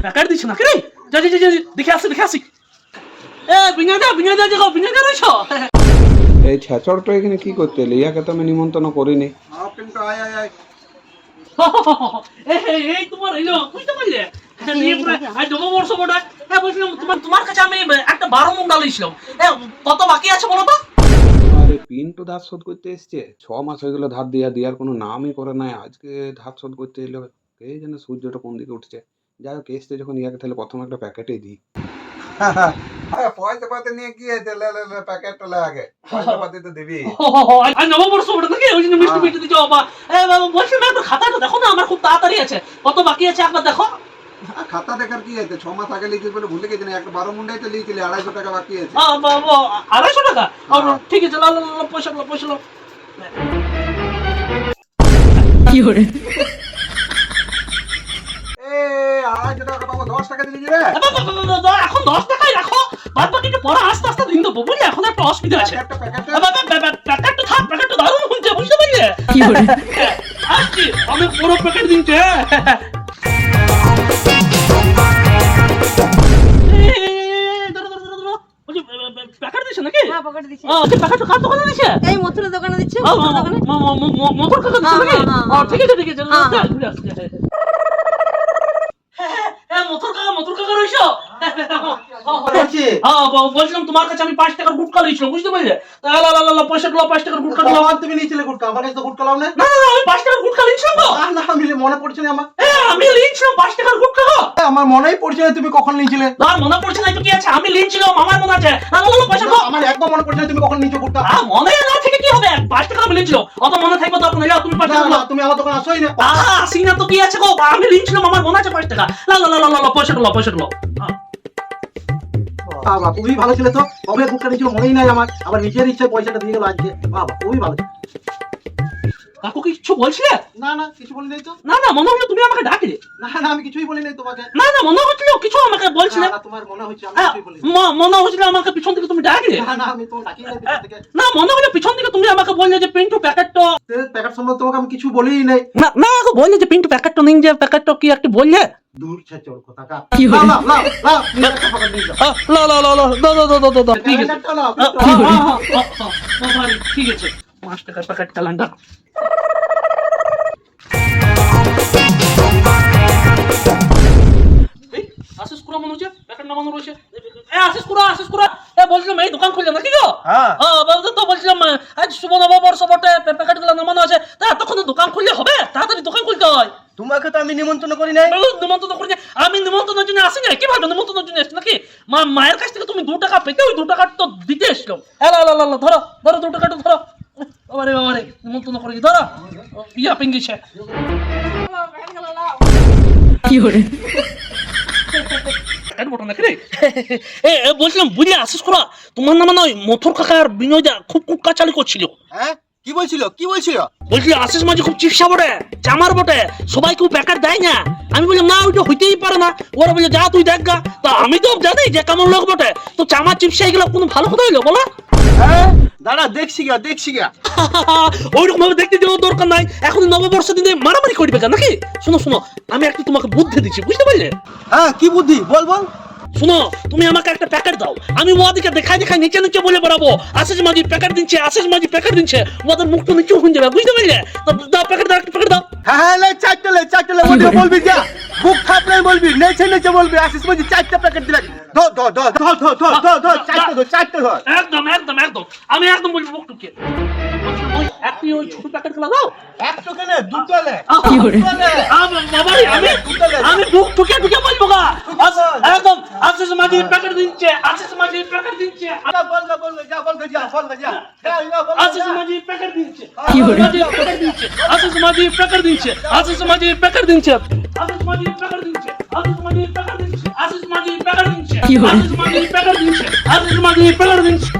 Packet দিছ না কি রে? যা যা যা দেখে আসি এ বিনয় দা যাও বিনয় দা রইছো। এই ছেচড়টা এখানে কি করতে এলি? ইয়াকে তো আমি নিমন্ত্রণ করিনি। কিন্তু আয় আয় আয় এই তোমার এলো বুঝতে পারলে? আজ নববর্ষ বড় বলছিলাম তোমার কাছে আমি একটা 12 মুখ ডাল দিয়েছিলাম। কত বাকি আছে বলো তো? আরে পিন্টু ধার শোধ করতে এসছে, 6 মাস হয়ে গেল ধার দেওয়ার কোনো নামই করে নাই। আজকে ধার শোধ করতে এলো, কে জানে সূর্যটা কোন দিকে উঠছে। যাই হোক এসছে যখন ইয়াকে তাহলে প্রথম একটা প্যাকেটে দিই। পয়সা পাতি নিয়ে কি আছে? লে প্যাকেটটা লে আগে, পয়সা পাতি তো দিবি। আজ নববর্ষ বড় নাকি ওই জন্য মিষ্টি মিষ্টি দিছো বাবা। বলছিলাম একটু খাতাটা দেখো না, আমার খুব তাড়াতাড়ি আছে। কত বাকি আছে একবার দেখো। খাতা দেখার কি আছে? 6 মাস আগে লিখেছিল বলে ভুলে গেছি না। একটা 12 মুন্ডাই তো লিখেছিলি, 250 টাকা বাকি আছে। 250 টাকা? ঠিক আছে, পয়সা কি করে? এ 250 টাকা বাবা 10 টাকা দিলি রে। এখন 10 টাকাই রাখো, বাদ বাকিটা পরে আস্তে আস্তে দিন দেবো বুঝলি। এখন একটা অসুবিধা আছে। প্যাকেটটা থাক, প্যাকেটটা দারুণ হচ্ছে বুঝতে পারলে? কি করে? আসছি আমি পুরো প্যাকেট দিনছে। প্যাকেট দিছে নাকি? হ্যাঁ পকেটে দিছি। প্যাকেট কার দোকানে দিছে? এই মথুরের দোকানে দিচ্ছে। মথুরের দোকানে। মোটর কাকা দিছে নাকি? ঠিক আছে ঠিক আছে, ঘুরে আসছি। মোটর কাকা রইছো? বলছিলাম তোমার কাছে আমি 5 টাকার গুটকা লইছিলাম বুঝতে পারলে? পয়সা 5 টাকার গুটকা দিলাম। তুমি নিয়েছিলে গুটকা, আমার কাছে তো গুটকা লাও না। না আমি 5 টাকার গুটকা লইছিলাম তো। না আমি মনে পড়ছে না আমার। আমি লিখছিলাম 5 টাকার গুটকা। আমার মনেই পড়ছে না তুমি কখন নিয়েছিলে। না মনে পড়ছে না তো কি আছে, আমি লিখছিলাম আমার মনে আছে। পয়সা দাও। আমার একদম মনে পড়ছে না তুমি কখন নিয়েছো গুটকা। মনে না থেকে কি হবে? 5 টাকা আমি লিখছিলাম, অত মনে থাকবে তো আপনি যাও তুমি 5 টাকা দাও। তুমি আমার দোকানে আসোই না। আসি না তো কি আছে গো, আমি লিখছিলাম আমার মনে আছে 5 টাকা। পয়সা দাও। বাবা খুবই ভালো ছিল তো, কবে গুটকা নিয়েছিল মনেই নাই আমার। আবার নিজের ইচ্ছায় পয়সাটা দিয়ে গেল আজকে। বাবা খুবই ভালো। কাকু কিছু বলছিলে? না না কিছু বলি নাই তো। না মনে হলো তুমি আমাকে ডাকলে। না না আমি কিছুই বলি নাই তোমাকে। না মনে হচ্ছিল কিছু আমাকে বলছিলে। না তোমার মনে হচ্ছে আমি কিছুই বলি নাই। মনে হচ্ছিল আমাকে পিছন থেকে তুমি ডাকলে। না আমি তো ডাকি নাই পিছন থেকে। না মনে হলো পিছন থেকে তুমি আমাকে বললে যে পিন্টু প্যাকেটটা। প্যাকেট সম্বন্ধে তোমাকে আমি কিছু বলিই নাই। না আমাকে বললে যে পিন্টু প্যাকেটটা নিন, যে প্যাকেটটা কি একটা বললে। দূর ছেচড় কথা কা। কি করে? দাও ঠিক আছে। কি করে? ঠিক আছে 5 টাকার প্যাকেট চালানটা। আশিস কুড়া মনে হচ্ছে প্যাকেট নামানো রয়েছে। আশিস কুড়া বলছিলাম এই দোকান খুললে নাকি গো? হ্যাঁ তো বলছিলাম আজ শুভ নববর্ষ বটে, প্যাকেট গুলো নামানো আছে। তা তখন দোকান খুললে হবে, তাড়াতাড়ি দোকান খুলতে হয়। তোমাকে তো আমি নিমন্ত্রণ করি নাই। নিমন্ত্রণ করি আমি নিমন্ত্রণের জন্য আসি না, কিভাবে নিমন্ত্রণের জন্য এসছি নাকি? মায়ের কাছ থেকে তুমি 2 টাকা পেতে ওই 2 টাকা তো দিতে এসছো। ধরো 2 টাকাটা ধরো। বাবারে নিমন্ত্রণ করেছি, ধরো বিয়া পেঙ্গিছে। কি করে? বলছিলাম বুঝলি আশিস করা তোমার নামে নয়, মথুর কাকা আর বিনয় দা খুব কুটকা চালু করছিল। হ্যাঁ কি বলছিল? বলছিল আশিস মাঝি খুব চিপসা বটে, চামার বটে, সবাই কেউ প্যাকেট দেয় না। আমি বললাম না ওইটা হইতেই পারে না। ওরা বলে যা তুই দেখ গা। তা আমি তো জানি যে কেমন লোক বটে, তো চামার চিপসা এগুলো কোনো ভালো কথা হইলো বলো? দাঁড়া দেখছি গা। ওইরকম ভাবে দেখতে দেওয়ার দরকার নাই। এখন নববর্ষ দিনে মারামারি করবে কেন নাকি? শোনো আমি একটু তোমাকে বুদ্ধি দিচ্ছি বুঝতে পারলে? হ্যাঁ কি বুদ্ধি বল। শোনো তুমি আমাকে একটা প্যাকেট দাও, আমি ওদিকে দেখাই নিচে বলে বেড়াবো আশিস মাঝি প্যাকেট দিচ্ছে। ওদের মুখটা নিচু হয়ে যাবে বুঝতে পারলে? দাও প্যাকেট দাও, একটা প্যাকেট দাও। হ্যাঁ চারটে বলবি যা। বুক খাপলে বলবি, নেচে বলবি আশিস মাঝি 4টা প্যাকেট দিলে। ধর চারটে ধর। একদম আমি একদম বলবো মুখ টুকে। ওই ছোট প্যাকেট গুলো দাও। একটু কেন দুটো লে। কি করে? আমি বুক টুকে বলবো গা। একদম আশিস মাঝি প্যাকেট দিচ্ছে। বল যা। আশিস মাঝি প্যাকেট দিচ্ছে। কি করে? আশিস মাঝি প্যাকেট দিচ্ছে। কি করে? আশিস মাঝি প্যাকেট দিচ্ছে।